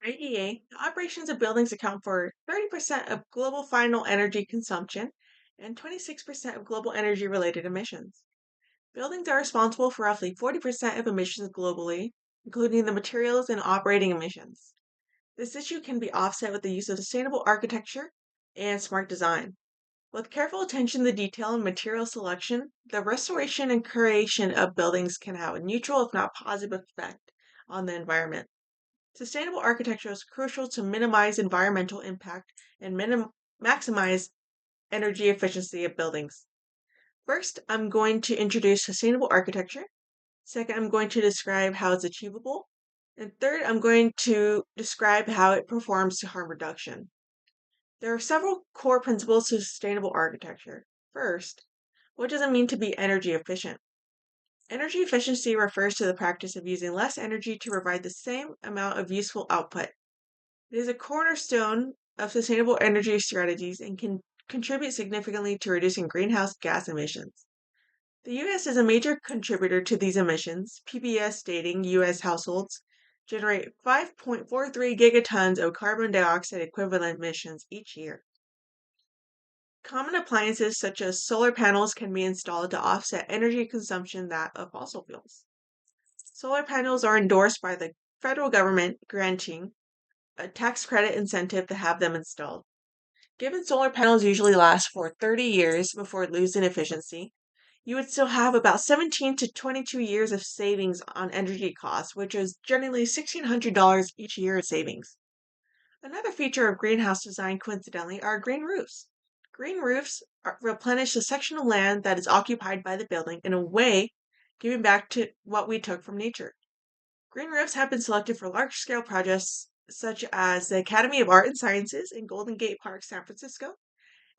IEA, the operations of buildings account for 30% of global final energy consumption and 26% of global energy related emissions. Buildings are responsible for roughly 40% of emissions globally, including the materials and operating emissions. This issue can be offset with the use of sustainable architecture and smart design. With careful attention to detail and material selection, the restoration and creation of buildings can have a neutral, if not positive, effect on the environment. Sustainable architecture is crucial to minimize environmental impact and maximize energy efficiency of buildings. First, I'm going to introduce sustainable architecture. Second, I'm going to describe how it's achievable. And third, I'm going to describe how it performs to harm reduction. There are several core principles to sustainable architecture. First, what does it mean to be energy efficient? Energy efficiency refers to the practice of using less energy to provide the same amount of useful output. It is a cornerstone of sustainable energy strategies and can contribute significantly to reducing greenhouse gas emissions. The U.S. is a major contributor to these emissions, PBS stating U.S. households generate 5.43 gigatons of carbon dioxide equivalent emissions each year. Common appliances such as solar panels can be installed to offset energy consumption that of fossil fuels. Solar panels are endorsed by the federal government, granting a tax credit incentive to have them installed. Given solar panels usually last for 30 years before losing efficiency, you would still have about 17 to 22 years of savings on energy costs, which is generally $1,600 each year in savings. Another feature of greenhouse design, coincidentally, are green roofs. Green roofs replenish the section of land that is occupied by the building in a way giving back to what we took from nature. Green roofs have been selected for large scale projects such as the Academy of Art and Sciences in Golden Gate Park, San Francisco.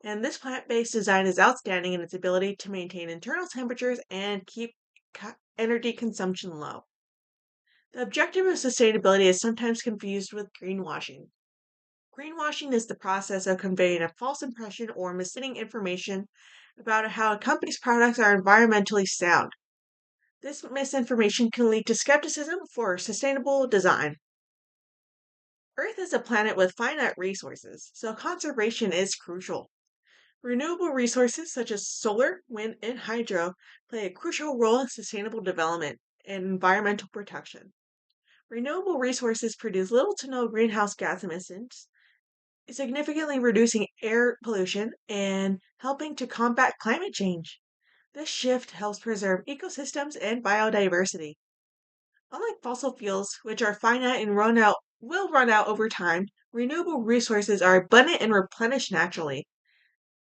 And this plant based design is outstanding in its ability to maintain internal temperatures and keep energy consumption low. The objective of sustainability is sometimes confused with greenwashing. Greenwashing is the process of conveying a false impression or misleading information about how a company's products are environmentally sound. This misinformation can lead to skepticism for sustainable design. Earth is a planet with finite resources, so conservation is crucial. Renewable resources such as solar, wind, and hydro play a crucial role in sustainable development and environmental protection. Renewable resources produce little to no greenhouse gas emissions, significantly reducing air pollution and helping to combat climate change. This shift helps preserve ecosystems and biodiversity. Unlike fossil fuels, which are finite and will run out over time, renewable resources are abundant and replenish naturally.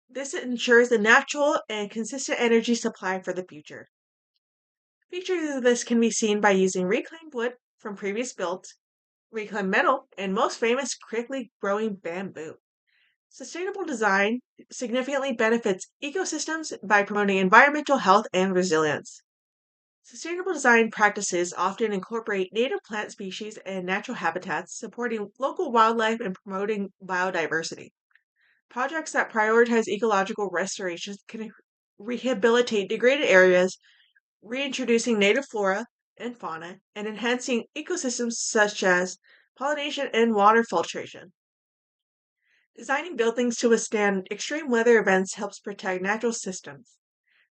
This ensures a natural and consistent energy supply for the future. Features of this can be seen by using reclaimed wood from previous builds, reclaimed metal, and most famous, quickly growing bamboo. Sustainable design significantly benefits ecosystems by promoting environmental health and resilience. Sustainable design practices often incorporate native plant species and natural habitats, supporting local wildlife and promoting biodiversity. Projects that prioritize ecological restoration can rehabilitate degraded areas, reintroducing native flora and fauna, and enhancing ecosystems such as pollination and water filtration. Designing buildings to withstand extreme weather events helps protect natural systems.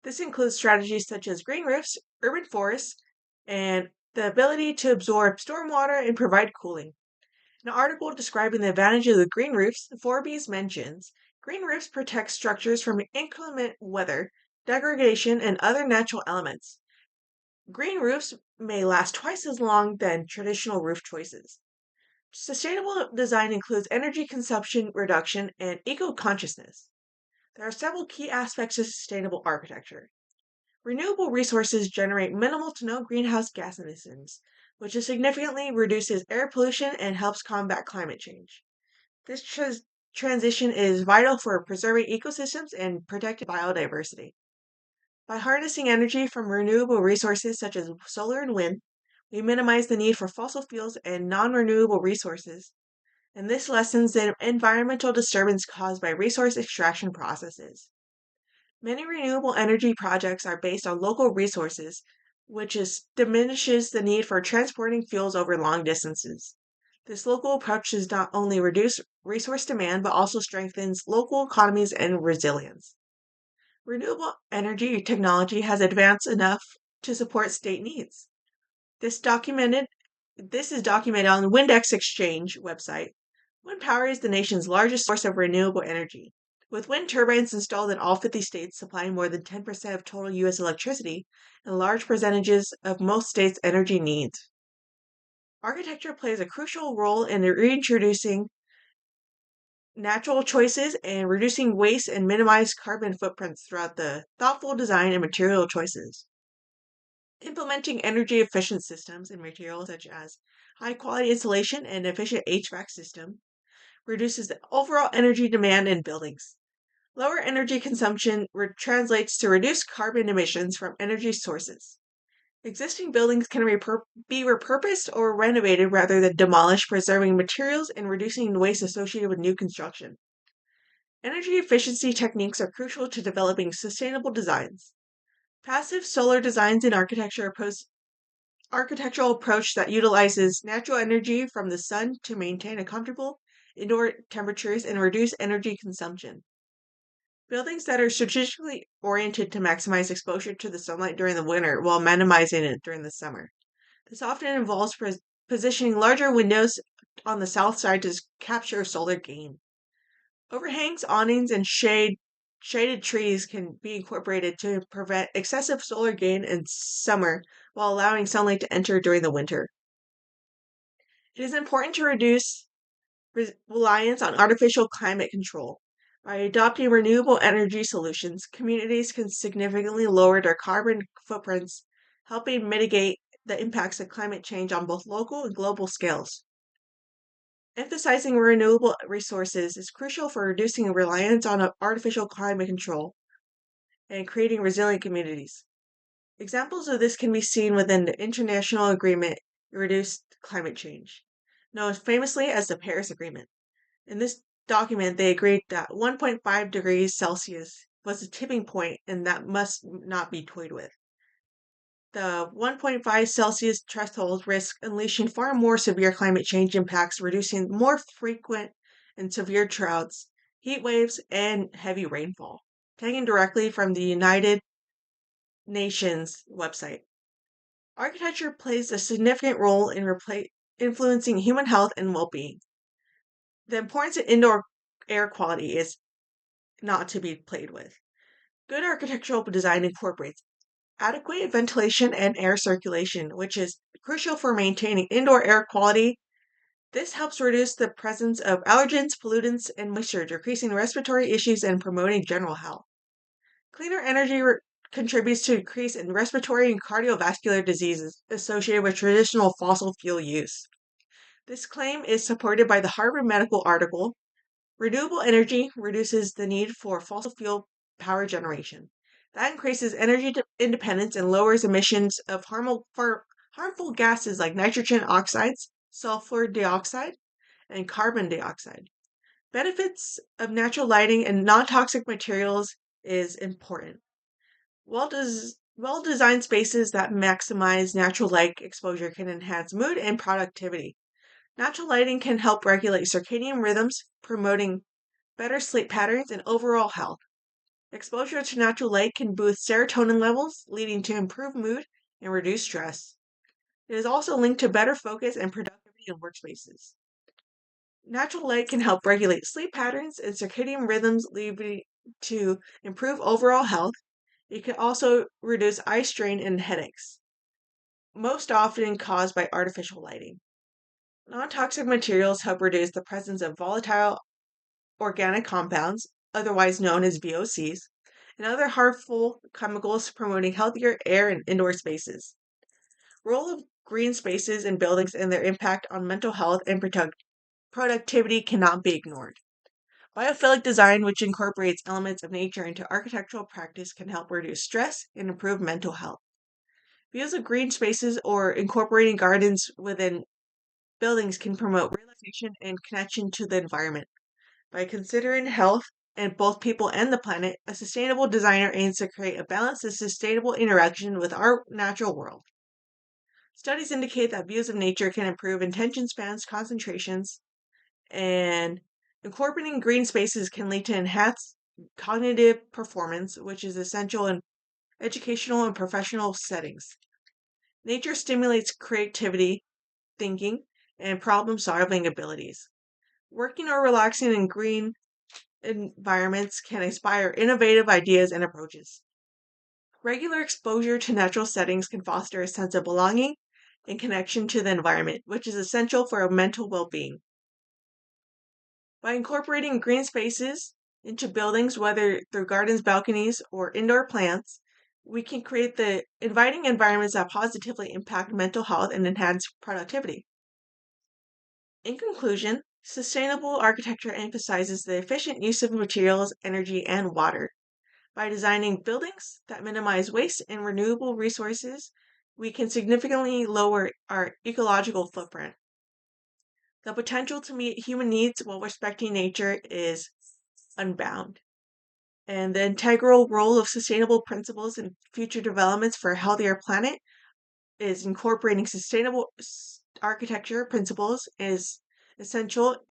This includes strategies such as green roofs, urban forests, and the ability to absorb stormwater and provide cooling. An article describing the advantages of green roofs, Forbes mentions green roofs protect structures from inclement weather, degradation, and other natural elements. Green roofs may last twice as long than traditional roof choices. Sustainable design includes energy consumption reduction and eco consciousness. There are several key aspects of sustainable architecture. Renewable resources generate minimal to no greenhouse gas emissions, which significantly reduces air pollution and helps combat climate change. This transition is vital for preserving ecosystems and protecting biodiversity. By harnessing energy from renewable resources such as solar and wind, we minimize the need for fossil fuels and non renewable resources, and this lessens the environmental disturbance caused by resource extraction processes. Many renewable energy projects are based on local resources, which diminishes the need for transporting fuels over long distances. This local approach does not only reduce resource demand but also strengthens local economies and resilience. Renewable energy technology has advanced enough to support state needs. This documented this is documented on the Windex Exchange website. Wind power is the nation's largest source of renewable energy. With wind turbines installed in all 50 states supplying more than 10% of total U.S. electricity and large percentages of most states' energy needs. Architecture plays a crucial role in reintroducing natural choices and reducing waste and minimize carbon footprints throughout the thoughtful design and material choices. Implementing energy efficient systems and materials such as high quality insulation and efficient HVAC system reduces the overall energy demand in buildings. Lower energy consumption translates to reduced carbon emissions from energy sources. Existing buildings can be repurposed or renovated rather than demolished, preserving materials and reducing the waste associated with new construction. Energy efficiency techniques are crucial to developing sustainable designs. Passive solar designs in architectural approach that utilizes natural energy from the sun to maintain a comfortable indoor temperatures and reduce energy consumption. Buildings that are strategically oriented to maximize exposure to the sunlight during the winter while minimizing it during the summer. This often involves positioning larger windows on the south side to capture solar gain. Overhangs, awnings, and shaded trees can be incorporated to prevent excessive solar gain in summer while allowing sunlight to enter during the winter. It is important to reduce reliance on artificial climate control. By adopting renewable energy solutions, communities can significantly lower their carbon footprints, helping mitigate the impacts of climate change on both local and global scales. Emphasizing renewable resources is crucial for reducing reliance on artificial climate control and creating resilient communities. Examples of this can be seen within the International Agreement to Reduce Climate Change, known famously as the Paris Agreement. In this document, they agreed that 1.5 degrees Celsius was a tipping point and that must not be toyed with. The 1.5 Celsius threshold risks unleashing far more severe climate change impacts, reducing more frequent and severe droughts, heat waves, and heavy rainfall. Taken directly from the United Nations website. Architecture plays a significant role in influencing human health and well-being. The importance of indoor air quality is not to be played with. Good architectural design incorporates adequate ventilation and air circulation, which is crucial for maintaining indoor air quality. This helps reduce the presence of allergens, pollutants, and moisture, decreasing respiratory issues and promoting general health. Cleaner energy contributes to increase in respiratory and cardiovascular diseases associated with traditional fossil fuel use. This claim is supported by the Harvard Medical article, Renewable Energy Reduces the Need for Fossil Fuel Power Generation. That increases energy independence and lowers emissions of harmful gases like nitrogen oxides, sulfur dioxide, and carbon dioxide. Benefits of natural lighting and non-toxic materials is important. Well-designed spaces that maximize natural light exposure can enhance mood and productivity. Natural lighting can help regulate circadian rhythms, promoting better sleep patterns and overall health. Exposure to natural light can boost serotonin levels, leading to improved mood and reduced stress. It is also linked to better focus and productivity in workspaces. Natural light can help regulate sleep patterns and circadian rhythms, leading to improve overall health. It can also reduce eye strain and headaches, most often caused by artificial lighting. Non-toxic materials help reduce the presence of volatile organic compounds, otherwise known as VOCs, and other harmful chemicals, promoting healthier air in indoor spaces. Role of green spaces in buildings and their impact on mental health and productivity cannot be ignored. Biophilic design, which incorporates elements of nature into architectural practice, can help reduce stress and improve mental health. Views of green spaces or incorporating gardens within buildings can promote relaxation and connection to the environment. By considering health and both people and the planet, a sustainable designer aims to create a balanced and sustainable interaction with our natural world. Studies indicate that views of nature can improve attention spans, concentrations, and incorporating green spaces can lead to enhanced cognitive performance, which is essential in educational and professional settings. Nature stimulates creativity, thinking, and problem solving abilities. Working or relaxing in green environments can inspire innovative ideas and approaches. Regular exposure to natural settings can foster a sense of belonging and connection to the environment, which is essential for mental well being. By incorporating green spaces into buildings, whether through gardens, balconies, or indoor plants, we can create the inviting environments that positively impact mental health and enhance productivity. In conclusion, sustainable architecture emphasizes the efficient use of materials, energy, and water. By designing buildings that minimize waste and renewable resources, we can significantly lower our ecological footprint. The potential to meet human needs while respecting nature is unbound. And the integral role of sustainable principles in future developments for a healthier planet is incorporating sustainable architecture principles is essential